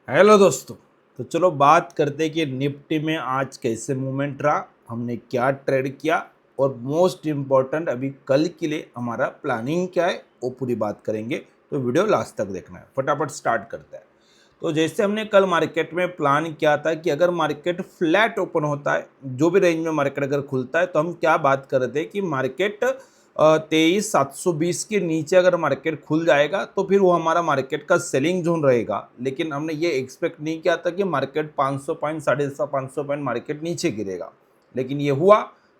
Hello दोस्तों। तो चलो बात करते हैं कि निफ्टी में आज कैसे मूवमेंट रहा, हमने क्या ट्रेड किया और मोस्ट इम्पॉर्टेंट अभी कल के लिए हमारा प्लानिंग क्या है वो पूरी बात करेंगे। तो वीडियो लास्ट तक देखना है। फटाफट स्टार्ट करते हैं। तो जैसे हमने कल मार्केट में प्लान किया था कि अगर मार्केट फ्लैट ओपन होता है, जो भी रेंज में मार्केट अगर खुलता है, तो हम क्या बात कर रहे थे कि मार्केट 23,720 के नीचे अगर मार्केट खुल जाएगा तो फिर वो हमारा मार्केट का सेलिंग जोन रहेगा। लेकिन हमने ये एक्सपेक्ट नहीं किया था कि मार्केट 500 पॉइंट 550 पॉइंट मार्केट नीचे गिरेगा। लेकिन ये हुआ,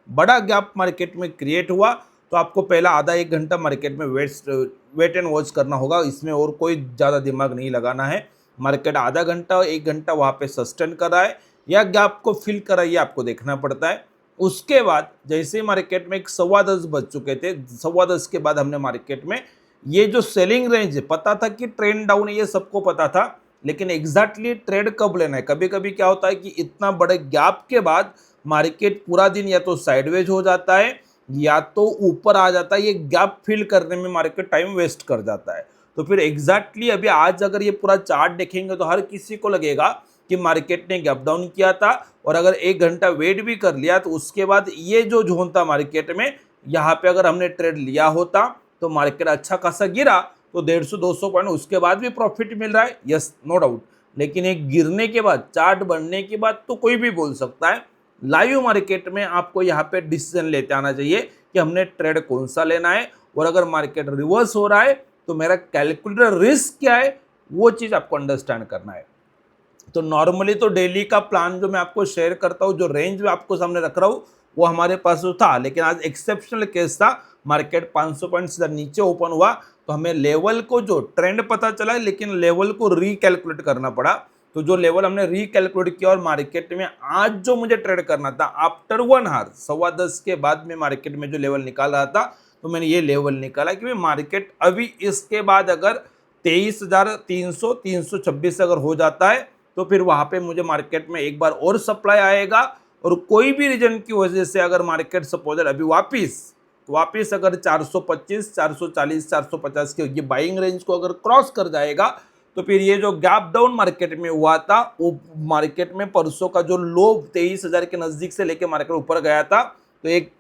बड़ा गैप मार्केट में क्रिएट हुआ। तो आपको पहला आधा एक घंटा मार्केट में वेट एंड वॉच करना होगा, इसमें और कोई ज़्यादा दिमाग नहीं लगाना है। मार्केट आधा घंटा एक घंटा वहाँ पे सस्टेन कर रहा है या गैप को फिल कर रहा है, ये आपको देखना पड़ता है। उसके बाद जैसे ही मार्केट में एक 10:15 बज चुके थे, 10:15 के बाद हमने मार्केट में ये जो सेलिंग रेंज है, पता था कि ट्रेंड डाउन है, ये सबको पता था। लेकिन एग्जैक्टली ट्रेड कब लेना है, कभी कभी क्या होता है कि इतना बड़े गैप के बाद मार्केट पूरा दिन या तो साइडवेज हो जाता है या तो ऊपर आ जाता है। ये गैप फिल करने में मार्केट टाइम वेस्ट कर जाता है। तो फिर एग्जैक्टली अभी आज अगर ये पूरा चार्ट देखेंगे तो हर किसी को लगेगा कि मार्केट ने गैप डाउन किया था, और अगर एक घंटा वेट भी कर लिया तो उसके बाद ये जो जोन था मार्केट में, यहाँ पे अगर हमने ट्रेड लिया होता तो मार्केट अच्छा खासा गिरा तो 150-200 पॉइंट उसके बाद भी प्रॉफिट मिल रहा है, यस नो डाउट। लेकिन एक गिरने के बाद, चार्ट बनने के बाद तो कोई भी बोल सकता है। लाइव मार्केट में आपको यहाँ पे डिसीजन लेते आना चाहिए कि हमने ट्रेड कौन सा लेना है, और अगर मार्केट रिवर्स हो रहा है तो मेरा कैलकुलेटर रिस्क क्या है, वो चीज़ आपको अंडरस्टैंड करना है। तो नॉर्मली तो डेली का प्लान जो मैं आपको शेयर करता हूँ, जो रेंज में आपको सामने रख रहा हूँ, वो हमारे पास तो था। लेकिन आज एक्सेप्शनल केस था, मार्केट 500 पॉइंट सीधा नीचे ओपन हुआ तो हमें लेवल को, जो ट्रेंड पता चला है लेकिन लेवल को रिकैलकुलेट करना पड़ा। तो जो लेवल हमने रिकैलकुलेट किया, और मार्केट में आज जो मुझे ट्रेड करना था आफ्टर 1 आवर, 10:15 के बाद में मार्केट में जो लेवल निकाल रहा था, तो मैंने ये लेवल निकाला कि मार्केट अभी इसके बाद अगर 23,300 326 अगर हो जाता है तो फिर वहां पे मुझे मार्केट में एक बार और सप्लाई आएगा। और कोई भी रीजन की वजह से अगर मार्केट सपोज अभी वापिस अगर 425 440 450 के ये बाइंग रेंज को अगर क्रॉस कर जाएगा, तो फिर ये जो गैप डाउन मार्केट में हुआ था, वो मार्केट में परसों का जो लो 23,000 के नजदीक से लेके मार्केट ऊपर गया था, तो एक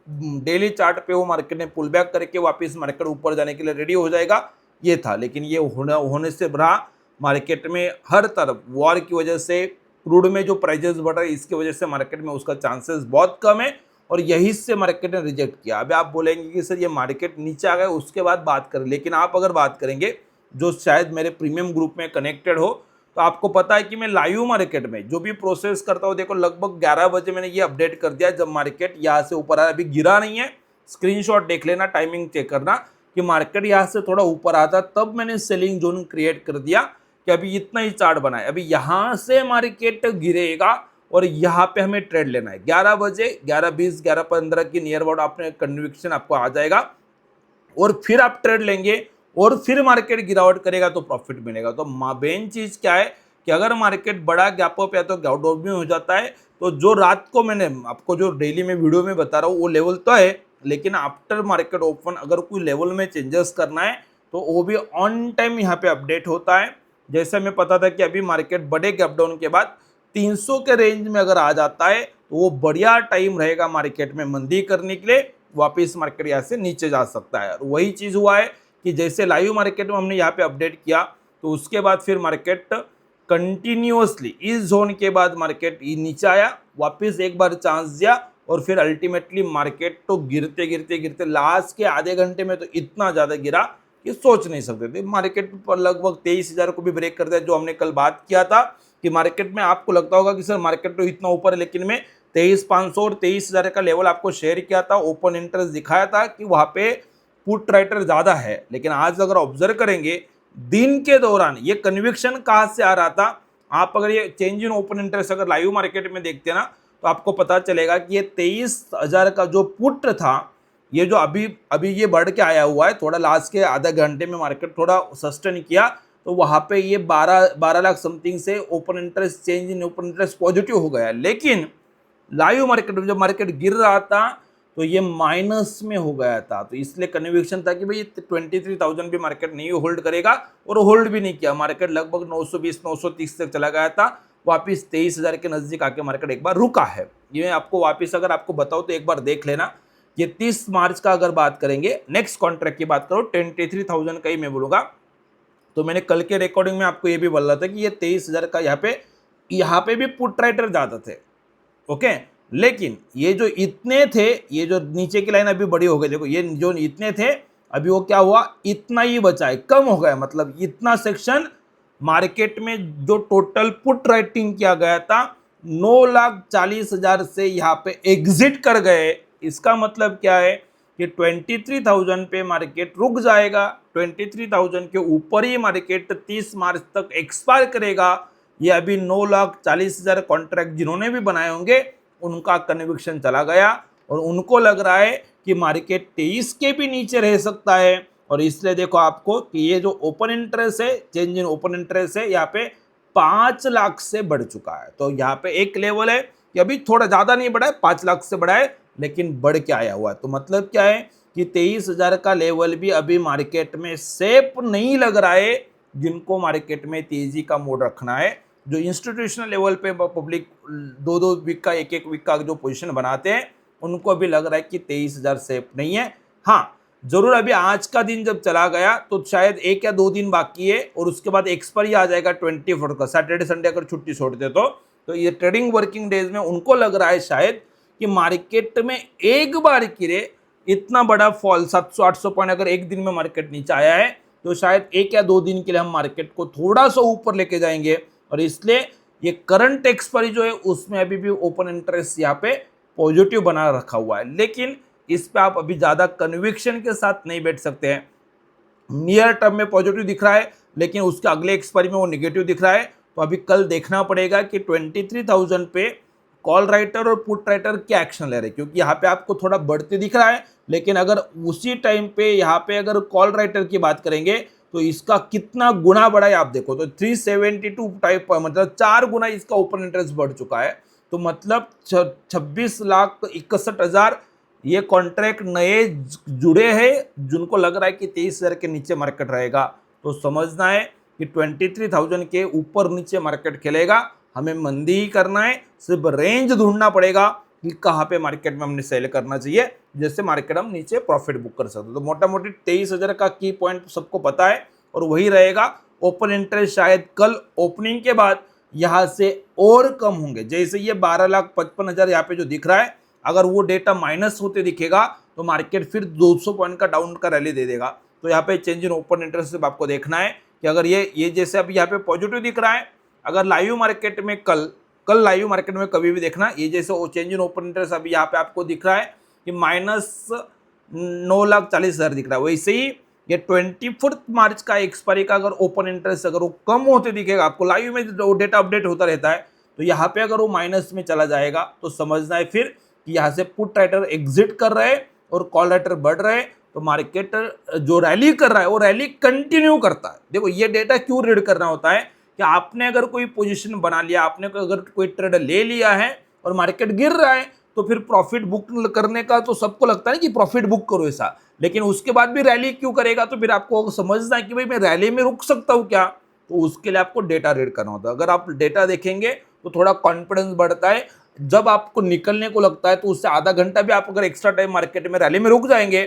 डेली चार्ट पे वो मार्केट ने पुल बैक करके वापस मार्केट ऊपर जाने के लिए रेडी हो जाएगा, ये था। लेकिन ये होने से रहा, मार्केट में हर तरफ वॉर की वजह से, क्रूड में जो प्राइजेस बढ़ रहे हैं इसकी वजह से मार्केट में उसका चांसेस बहुत कम है, और यही से मार्केट ने रिजेक्ट किया। अभी आप बोलेंगे कि सर ये मार्केट नीचे आ गया उसके बाद बात करें, लेकिन आप अगर बात करेंगे, जो शायद मेरे प्रीमियम ग्रुप में कनेक्टेड हो, तो आपको पता है कि मैं लाइव मार्केट में जो भी प्रोसेस करता हूँ, देखो लगभग 11 बजे मैंने ये अपडेट कर दिया जब मार्केट यहाँ से ऊपर आया, अभी गिरा नहीं है, स्क्रीनशॉट देख लेना, टाइमिंग चेक करना कि मार्केट यहाँ से थोड़ा ऊपर आता, तब मैंने सेलिंग जोन क्रिएट कर दिया कि अभी इतना ही चार्ट बना है, अभी यहाँ से मार्केट गिरेगा और यहाँ पे हमें ट्रेड लेना है। 11 बजे 11:20 11:15 की नियर अबाउट आपने कन्विक्शन आपको आ जाएगा, और फिर आप ट्रेड लेंगे और फिर मार्केट गिरावट करेगा तो प्रॉफिट मिलेगा। तो मेन चीज क्या है कि अगर मार्केट बड़ा गैप अप या तो गैप डाउन में हो जाता है, तो जो रात को मैंने आपको जो डेली में वीडियो में बता रहा हूँ वो लेवल तो है, लेकिन आफ्टर मार्केट ओपन अगर कोई लेवल में चेंजेस करना है तो वो भी ऑन टाइम यहाँ पे अपडेट होता है। जैसे हमें पता था कि अभी मार्केट बड़े गैप डाउन के बाद 300 के रेंज में अगर आ जाता है तो वो बढ़िया टाइम रहेगा मार्केट में मंदी करने के लिए, वापस मार्केट यहाँ से नीचे जा सकता है। और वही चीज़ हुआ है कि जैसे लाइव मार्केट में हमने यहाँ पे अपडेट किया, तो उसके बाद फिर मार्केट कंटिन्यूअसली इस जोन के बाद मार्केट नीचे आया, वापस एक बार चांस दिया, और फिर अल्टीमेटली मार्केट तो गिरते गिरते गिरते लास्ट के आधे घंटे में तो इतना ज़्यादा गिरा कि सोच नहीं सकते थे। मार्केट पर लगभग 23,000 को भी ब्रेक कर दिया, जो हमने कल बात किया था कि मार्केट में आपको लगता होगा कि सर मार्केट तो इतना ऊपर है, लेकिन मैं 23,500 और 23,000 का लेवल आपको शेयर किया था, ओपन इंटरेस्ट दिखाया था कि वहाँ पे पुट राइटर ज़्यादा है। लेकिन आज अगर ऑब्जर्व करेंगे दिन के दौरान ये कन्विक्शन कहाँ से आ रहा था, आप अगर ये चेंज इन ओपन इंटरेस्ट अगर लाइव मार्केट में देखते हैं ना, तो आपको पता चलेगा कि ये 23,000 का जो पुट था, ये जो अभी अभी ये बढ़ के आया हुआ है, थोड़ा लास्ट के आधा घंटे में मार्केट थोड़ा सस्टेन किया, तो वहाँ पे ये 12 लाख समथिंग से open interest, change in open interest positive हो गया। लेकिन लाइव मार्केट में जब मार्केट गिर रहा था, तो ये माइनस में हो गया था, तो इसलिए कन्विक्शन था कि भाई 23,000 भी मार्केट नहीं होल्ड करेगा, और होल्ड भी नहीं किया। मार्केट लगभग 920-930 तक चला गया था, वापिस 23,000 के नजदीक आके मार्केट एक बार रुका है। ये आपको वापिस अगर आपको बताओ तो एक बार देख लेना। ये 30 मार्च का अगर बात करेंगे, नेक्स्ट कॉन्ट्रैक्ट की बात करो, 23,000 का ही मैं बोलूंगा। तो मैंने कल के रिकॉर्डिंग में आपको ये भी बोल रहा था कि ये 23,000 का यहाँ पे भी पुट राइटर ज्यादा थे, ओके। लेकिन ये जो इतने थे, ये जो नीचे की लाइन अभी बड़ी हो गई, देखो ये जो इतने थे अभी वो क्या हुआ, इतना ही बचा है, कम हो गया। मतलब इतना सेक्शन मार्केट में जो टोटल पुट राइटिंग किया गया था 9,40,000 से यहाँ पे एग्जिट कर गए। इसका मतलब क्या है कि 23,000 पे मार्केट रुक जाएगा, 23,000 के ऊपर ही मार्केट 30 मार्च तक एक्सपायर करेगा। ये अभी 9,40,000 कॉन्ट्रैक्ट जिन्होंने भी बनाए होंगे उनका कन्विक्शन चला गया, और उनको लग रहा है कि मार्केट 23 के भी नीचे रह सकता है। और इसलिए देखो आपको कि ये जो ओपन इंटरेस्ट है, चेंज इन ओपन इंटरेस्ट है, यहाँ पे 5 लाख से बढ़ चुका है। तो यहाँ पे एक लेवल है कि अभी थोड़ा ज्यादा नहीं बढ़ा है, 5 लाख से बढ़ा है, लेकिन बढ़ के आया हुआ है। तो मतलब क्या है कि 23,000 का लेवल भी अभी मार्केट में सेफ नहीं लग रहा है। जिनको मार्केट में तेजी का मोड रखना है, जो इंस्टीट्यूशनल लेवल पे पब्लिक 2-2 वीक का, 1-1 वीक का जो पोजीशन बनाते हैं, उनको अभी लग रहा है कि 23,000 सेफ नहीं है। हाँ जरूर अभी आज का दिन जब चला गया तो शायद 1 या 2 दिन बाकी है, और उसके बाद एक्सपायरी आ जाएगा 24 का, सैटरडे संडे अगर छुट्टी छोड़ते तो ये ट्रेडिंग वर्किंग डेज में उनको लग रहा है शायद कि मार्केट में एक बार गिरे इतना बड़ा फॉल 700-800 पॉइंट अगर एक दिन में मार्केट नीचे आया है, तो शायद 1 या 2 दिन के लिए हम मार्केट को थोड़ा सा ऊपर लेके जाएंगे। और इसलिए ये करंट एक्सपायरी जो है उसमें अभी भी ओपन इंटरेस्ट यहाँ पे पॉजिटिव बना रखा हुआ है, लेकिन इस पे आप अभी ज्यादा कन्विक्शन के साथ नहीं बैठ सकते हैं। नियर टर्म में पॉजिटिव दिख रहा है, लेकिन उसके अगले एक्सपायरी में वो निगेटिव दिख रहा है। तो अभी कल देखना पड़ेगा कि 23,000 पे कॉल राइटर और पुट राइटर क्या एक्शन ले रहे हैं, क्योंकि यहाँ पे आपको थोड़ा बढ़ते दिख रहा है, लेकिन अगर उसी टाइम पे यहाँ पे अगर कॉल राइटर की बात करेंगे तो इसका कितना गुना बढ़ा है आप देखो, तो 372 टाइप, मतलब 4 गुना इसका ओपन इंटरेस्ट बढ़ चुका है। तो मतलब 26,61,000 ये कॉन्ट्रैक्ट नए जुड़े हैं, जिनको लग रहा है कि 23,000 के नीचे मार्केट रहेगा। तो समझना है कि 23,000 के ऊपर नीचे मार्केट खेलेगा, हमें मंदी ही करना है, सिर्फ रेंज ढूंढना पड़ेगा कि कहाँ पे मार्केट में हमने सेल करना चाहिए, जिससे मार्केट हम नीचे प्रॉफिट बुक कर सकते। तो मोटा मोटी 23,000 का की पॉइंट सबको पता है, और वही रहेगा। ओपन इंटरेस्ट शायद कल ओपनिंग के बाद यहाँ से और कम होंगे, जैसे ये 12,55,000 यहाँ पे जो दिख रहा है, अगर वो डेटा माइनस होते दिखेगा तो मार्केट फिर 200 पॉइंट का डाउन का रैली दे देगा। तो यहाँ पे चेंज इन ओपन इंटरेस्ट से आपको देखना है कि अगर ये जैसे अभी यहाँ पे पॉजिटिव दिख रहा है, अगर लाइव मार्केट में कल लाइव मार्केट में कभी भी देखना, ये जैसे वो चेंज इन ओपन इंटरेस्ट अभी यहाँ पे आपको दिख रहा है कि -9,40,000 दिख रहा है, वैसे ही ये 24 मार्च का एक्सपायरी का अगर ओपन इंटरेस्ट अगर वो कम होते दिखेगा, आपको लाइव में जो डेटा अपडेट होता रहता है, तो यहाँ पे अगर वो माइनस में चला जाएगा तो समझना है फिर कि यहाँ से पुट राइटर एग्जिट कर रहे हैं और कॉल राइटर बढ़ रहे हैं। तो मार्केट जो रैली कर रहा है वो रैली कंटिन्यू करता है। देखो ये डेटा क्यों रीड करना होता है कि आपने अगर कोई पोजीशन बना लिया, आपने अगर कोई ट्रेड ले लिया है और मार्केट गिर रहा है, तो फिर प्रॉफिट बुक करने का तो सबको लगता है कि प्रॉफिट बुक करो ऐसा, लेकिन उसके बाद भी रैली क्यों करेगा, तो फिर आपको समझना है कि भाई मैं रैली में रुक सकता हूँ क्या। तो उसके लिए आपको डेटा रीड करना होता है। अगर आप डेटा देखेंगे तो थोड़ा कॉन्फिडेंस बढ़ता है। जब आपको निकलने को लगता है तो उससे आधा घंटा भी आप अगर एक्स्ट्रा टाइम मार्केट में रैली में रुक जाएंगे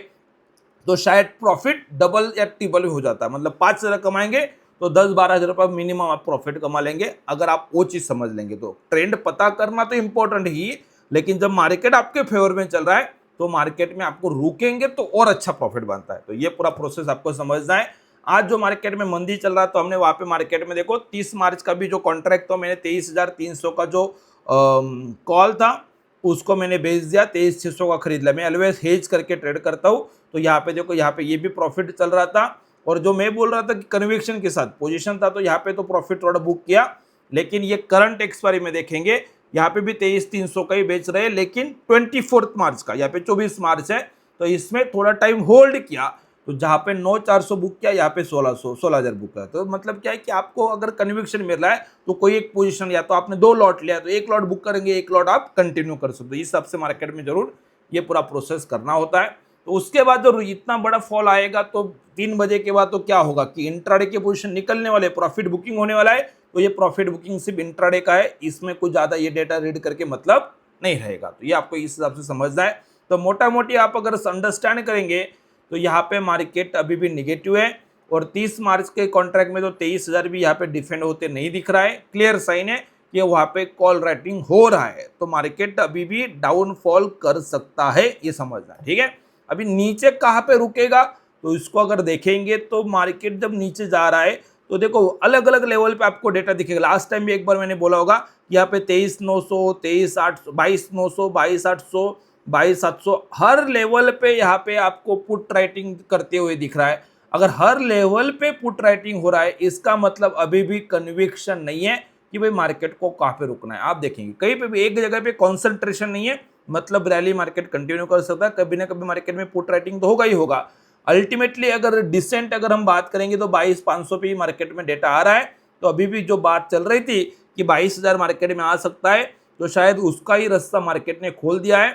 तो शायद प्रॉफिट डबल या ट्रिपल हो जाता है। मतलब 5,000 कमाएंगे तो 10-12,000 रुपये मिनिमम आप प्रॉफिट कमा लेंगे, अगर आप वो चीज समझ लेंगे। तो ट्रेंड पता करना तो इंपॉर्टेंट ही, लेकिन जब मार्केट आपके फेवर में चल रहा है तो मार्केट में आपको रुकेंगे तो और अच्छा प्रॉफिट बनता है। तो ये पूरा प्रोसेस आपको समझना है। आज जो मार्केट में मंदी चल रहा है, तो हमने वहां पे मार्केट में देखो 30 मार्च का भी जो कॉन्ट्रैक्ट था, मैंने 23,300 का जो कॉल था उसको मैंने बेच दिया, 23,600 का खरीद लिया। मैं ऑलवेज हेज करके ट्रेड करता हूँ। तो यहाँ पे देखो, यहाँ पे ये भी प्रॉफिट चल रहा था, और जो मैं बोल रहा था कि कन्विक्शन के साथ पोजीशन था, तो यहाँ पे तो प्रॉफिट थोड़ा बुक किया। लेकिन ये करंट एक्सपायरी में देखेंगे, यहाँ पे भी 23,300 का ही बेच रहे हैं, लेकिन 24 मार्च का, यहाँ पे 24 मार्च है, तो इसमें थोड़ा टाइम होल्ड किया। तो जहाँ पे 9,400 बुक किया, यहाँ पे 16,000 बुक किया। तो मतलब क्या है कि आपको अगर कन्विक्शन मिल रहा है तो कोई एक पोजीशन, या तो आपने 2 लॉट लिया तो 1 लॉट बुक करेंगे, 1 लॉट आप कंटिन्यू कर सकते हो। इस हिसाब से मार्केट में जरूर ये पूरा प्रोसेस करना होता है। तो उसके बाद जो इतना बड़ा फॉल आएगा तो 3 बजे के बाद तो क्या होगा कि इंट्राडे के पोजीशन निकलने वाले, प्रॉफिट बुकिंग होने वाला है। तो ये प्रॉफिट बुकिंग सिर्फ इंट्राडे का है, इसमें कुछ ज़्यादा ये डेटा रीड करके मतलब नहीं रहेगा। तो ये आपको इस हिसाब से समझना है। तो मोटा मोटी आप अगर अंडरस्टैंड करेंगे तो यहाँ पे मार्केट अभी भी निगेटिव है और 30 मार्च के कॉन्ट्रैक्ट में तो 23,000 भी यहाँ पे डिफेंड होते नहीं दिख रहा है। क्लियर साइन है कि वहाँ पे कॉल राइटिंग हो रहा है, तो मार्केट अभी भी डाउनफॉल कर सकता है, ये समझना है। ठीक है, अभी नीचे कहाँ पे रुकेगा तो इसको अगर देखेंगे तो मार्केट जब नीचे जा रहा है तो देखो अलग अलग लेवल पे आपको डेटा दिखेगा। लास्ट टाइम भी एक बार मैंने बोला होगा यहाँ पे 23,900, 23,800, 22,900, 22,800, 22,700 हर लेवल पे यहाँ पे आपको पुट राइटिंग करते हुए दिख रहा है। अगर हर लेवल पे पुट राइटिंग हो रहा है इसका मतलब अभी भी कन्विक्शन नहीं है कि भाई मार्केट को कहाँ पे रुकना है। आप देखेंगे कहीं पे भी एक जगह पे कॉन्सेंट्रेशन नहीं है, मतलब रैली मार्केट कंटिन्यू कर सकता है, कभी ना कभी मार्केट में पुट राइटिंग तो होगा ही होगा। अल्टीमेटली अगर डिसेंट अगर हम बात करेंगे तो 22,500 पे ही मार्केट में डेटा आ रहा है। तो अभी भी जो बात चल रही थी कि 22,000 मार्केट में आ सकता है, तो शायद उसका ही रास्ता मार्केट ने खोल दिया है।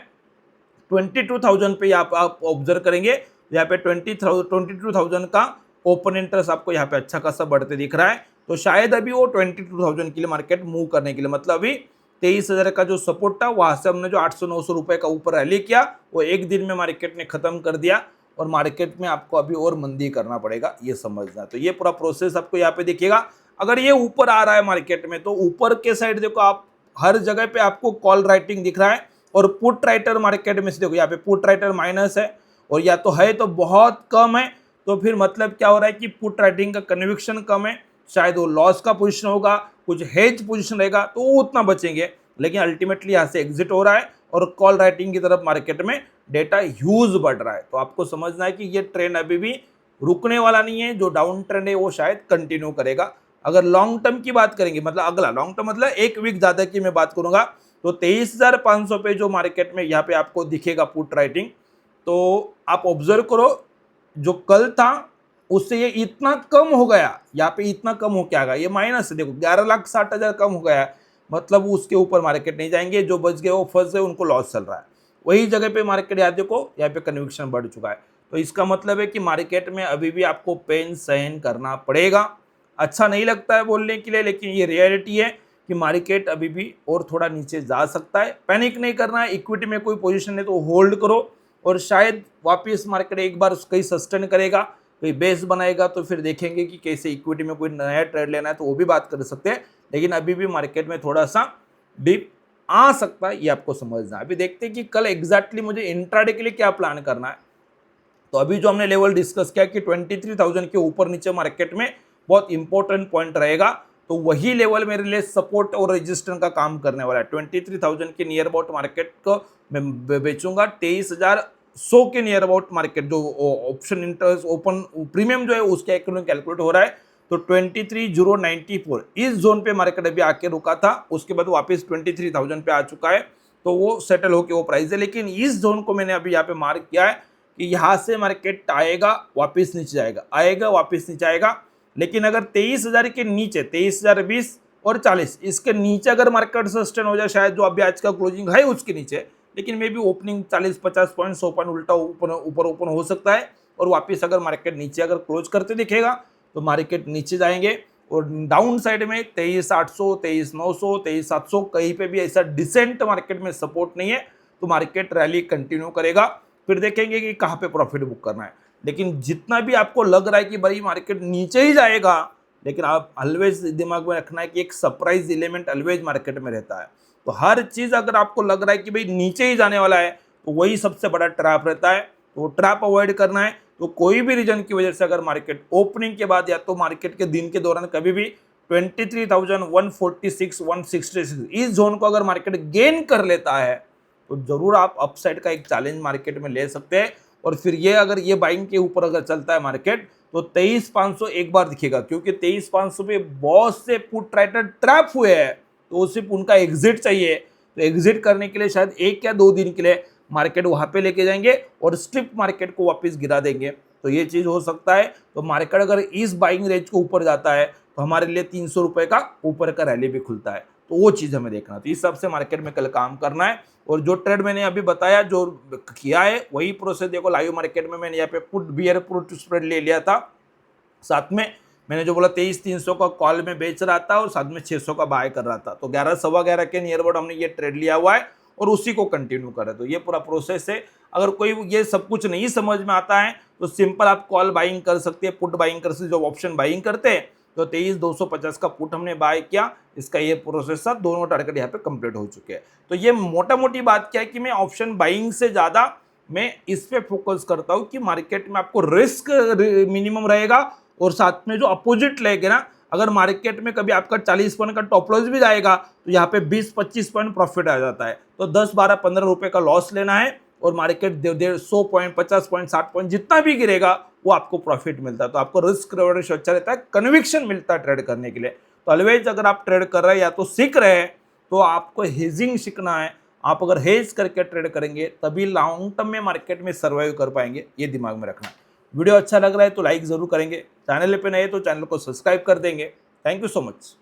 22,000 पे आप ऑब्जर्व करेंगे, यहाँ पे 22,000 का ओपन इंटरेस्ट आपको यहाँ पे अच्छा खासा बढ़ते दिख रहा है। तो शायद अभी वो 22,000 के लिए मार्केट मूव करने के लिए, मतलब अभी 23,000 का जो सपोर्ट था वहां से हमने जो 800-900 रुपए का ऊपर रैली किया वो एक दिन में मार्केट ने खत्म कर दिया और मार्केट में आपको अभी और मंदी करना पड़ेगा, ये समझना। तो ये पूरा प्रोसेस आपको यहाँ पे दिखेगा। अगर ये ऊपर आ रहा है मार्केट में तो ऊपर के साइड देखो आप हर जगह पे आपको कॉल राइटिंग दिख रहा है और पुट राइटर मार्केट में से देखो यहाँ पे पुट राइटर माइनस है और या तो है तो बहुत कम है। तो फिर मतलब क्या हो रहा है कि पुट राइटिंग का कन्विक्शन कम है, शायद वो लॉस का पोजीशन होगा, कुछ हेज पोजीशन रहेगा तो वो उतना बचेंगे, लेकिन अल्टीमेटली यहाँ से एग्जिट हो रहा है और कॉल राइटिंग की तरफ मार्केट में डेटा ह्यूज बढ़ रहा है। तो आपको समझना है कि ये ट्रेंड अभी भी रुकने वाला नहीं है, जो डाउन ट्रेंड है वो शायद कंटिन्यू करेगा। अगर लॉन्ग टर्म की बात करेंगे, मतलब अगला लॉन्ग टर्म मतलब एक वीक ज़्यादा की मैं बात करूंगा, तो 23,500 पे जो मार्केट में यहाँ पे आपको दिखेगा पुट राइटिंग, तो आप ऑब्जर्व करो जो कल था उससे ये इतना कम हो गया, यहाँ पे इतना कम हो क्या गया, ये माइनस है देखो 11,60,000 कम हो गया है, मतलब उसके ऊपर मार्केट नहीं जाएंगे, जो बच गए वो फंस गए, उनको लॉस चल रहा है। वही जगह पे मार्केट यहाँ देखो यहाँ पे कन्विक्शन बढ़ चुका है। तो इसका मतलब है कि मार्केट में अभी भी आपको पेन सहन करना पड़ेगा। अच्छा नहीं लगता है बोलने के लिए, लेकिन ये रियलिटी है कि मार्केट अभी भी और थोड़ा नीचे जा सकता है। पैनिक नहीं करना है, इक्विटी में कोई पोजीशन है तो होल्ड करो और शायद वापस मार्केट एक बार कहीं सस्टेन करेगा, कहीं बेस बनाएगा तो फिर देखेंगे कि कैसे इक्विटी में कोई नया ट्रेड लेना है तो वो भी बात कर सकते हैं। लेकिन अभी भी मार्केट में थोड़ा सा डिप आ सकता है, ये आपको समझना है। अभी देखते हैं कि कल एग्जैक्टली मुझे इंट्राडे के लिए क्या प्लान करना है। तो अभी जो हमने लेवल डिस्कस किया कि 23,000 के ऊपर नीचे मार्केट में बहुत इंपॉर्टेंट पॉइंट रहेगा, तो वही लेवल मेरे लिए सपोर्ट और रेजिस्टेंस का काम करने वाला है। 23,000 के नियर अबाउट मार्केट को मैं बेचूंगा, 23,100 के नियर अबाउट मार्केट जो ऑप्शन इंटरेस्ट ओपन प्रीमियम जो है उसके अकॉर्डिंग कैलकुलेट हो रहा है। तो 23,094 इस जोन पे मार्केट अभी आके रुका था, उसके बाद वापस 23,000 पे आ चुका है, तो वो सेटल होके वो प्राइस है। लेकिन इस जोन को मैंने अभी यहाँ पे मार्क किया है कि यहाँ से मार्केट आएगा वापस नीचे जाएगा, आएगा वापस नीचे आएगा। लेकिन अगर 23,000 के नीचे 23,020 और 40 इसके नीचे अगर मार्केट सस्टेन हो जाए, शायद जो अभी आज का क्लोजिंग है उसके नीचे, लेकिन मे भी ओपनिंग 40-50 पॉइंट 100 पॉइंट उल्टा ऊपर ओपन हो सकता है और वापस अगर मार्केट नीचे अगर क्लोज करते दिखेगा तो मार्केट नीचे जाएंगे। और डाउन साइड में 23,800, 23,900, 23,700 कहीं पे भी ऐसा डिसेंट मार्केट में सपोर्ट नहीं है, तो मार्केट रैली कंटिन्यू करेगा। फिर देखेंगे कि कहाँ पे प्रॉफिट बुक करना है। लेकिन जितना भी आपको लग रहा है कि भाई मार्केट नीचे ही जाएगा, लेकिन आप ऑलवेज दिमाग में रखना है कि एक सरप्राइज एलिमेंट ऑलवेज मार्केट में रहता है। तो हर चीज़ अगर आपको लग रहा है कि भाई नीचे ही जाने वाला है तो वही सबसे बड़ा ट्रैप रहता है, तो वो ट्रैप अवॉइड करना है। तो कोई भी रीजन की वजह से अगर मार्केट ओपनिंग के बाद या तो मार्केट के दिन के दौरान कभी भी 23,146, 166 इस जोन को अगर मार्केट गेन कर लेता है तो जरूर आप अपसाइड का एक चैलेंज मार्केट में ले सकते हैं। और फिर ये अगर ये बाइंग के ऊपर अगर चलता है मार्केट तो 23,500 एक बार दिखेगा, क्योंकि 23,500 पे बहुत से पुट राइटर ट्रैप हुए हैं, तो सिर्फ उनका एग्जिट चाहिए। तो एग्जिट करने के लिए शायद 1 या 2 दिन के लिए मार्केट वहाँ पे लेके जाएंगे और स्ट्रिप मार्केट को वापस गिरा देंगे, तो ये चीज़ हो सकता है। तो मार्केट अगर इस बाइंग रेंज को ऊपर जाता है तो हमारे लिए 300 रुपये का ऊपर का रैली भी खुलता है। तो वो चीज़ हमें देखना है। तो इस हिसाब से मार्केट में कल काम करना है। और जो ट्रेड मैंने अभी बताया, जो किया है, वही प्रोसेस देखो लाइव मार्केट में मैंने यहाँ पे पुट बियर पुट स्प्रेड ले लिया था। साथ में मैंने जो बोला 23,300 का कॉल में बेच रहा था और साथ में 600 का बाय कर रहा था। तो 11 सवा 11 के नियर अबाउट हमने ये ट्रेड लिया हुआ है और उसी को कंटिन्यू करें। तो ये पूरा प्रोसेस है। अगर कोई ये सब कुछ नहीं समझ में आता है तो सिंपल आप कॉल बाइंग कर सकते हैं, पुट बाइंग कर सकते हैं, जो ऑप्शन बाइंग करते हैं। तो 23,250 का पुट हमने बाय किया, इसका ये प्रोसेस था, दोनों टारगेट यहाँ पे कंप्लीट हो चुके हैं। तो ये मोटा मोटी बात क्या है कि मैं ऑप्शन बाइंग से ज़्यादा मैं इस पे फोकस करता हूँ कि मार्केट में आपको रिस्क मिनिमम रहेगा और साथ में जो अपोजिट लेगे ना, अगर मार्केट में कभी आपका 40 पॉइंट का टॉप लॉस भी जाएगा तो यहाँ पे 20-25 पॉइंट प्रॉफिट आ जाता है। तो 10-12-15 रुपए का लॉस लेना है और मार्केट 100 पॉइंट 50 पॉइंट 60 पॉइंट जितना भी गिरेगा वो आपको प्रॉफिट मिलता है। तो आपको रिस्क रिवॉर्ड रेशियो अच्छा रहता है, कन्विक्शन मिलता है ट्रेड करने के लिए। तो ऑलवेज अगर आप ट्रेड कर रहे हैं या तो सीख रहे हैं तो आपको हेजिंग सीखना है। आप अगर हेज करके ट्रेड करेंगे तभी लॉन्ग टर्म में मार्केट में सर्वाइव कर पाएंगे, ये दिमाग में रखना है। वीडियो अच्छा लग रहा है तो लाइक जरूर करेंगे, चैनल पे नए तो चैनल को सब्सक्राइब कर देंगे। Thank you so much.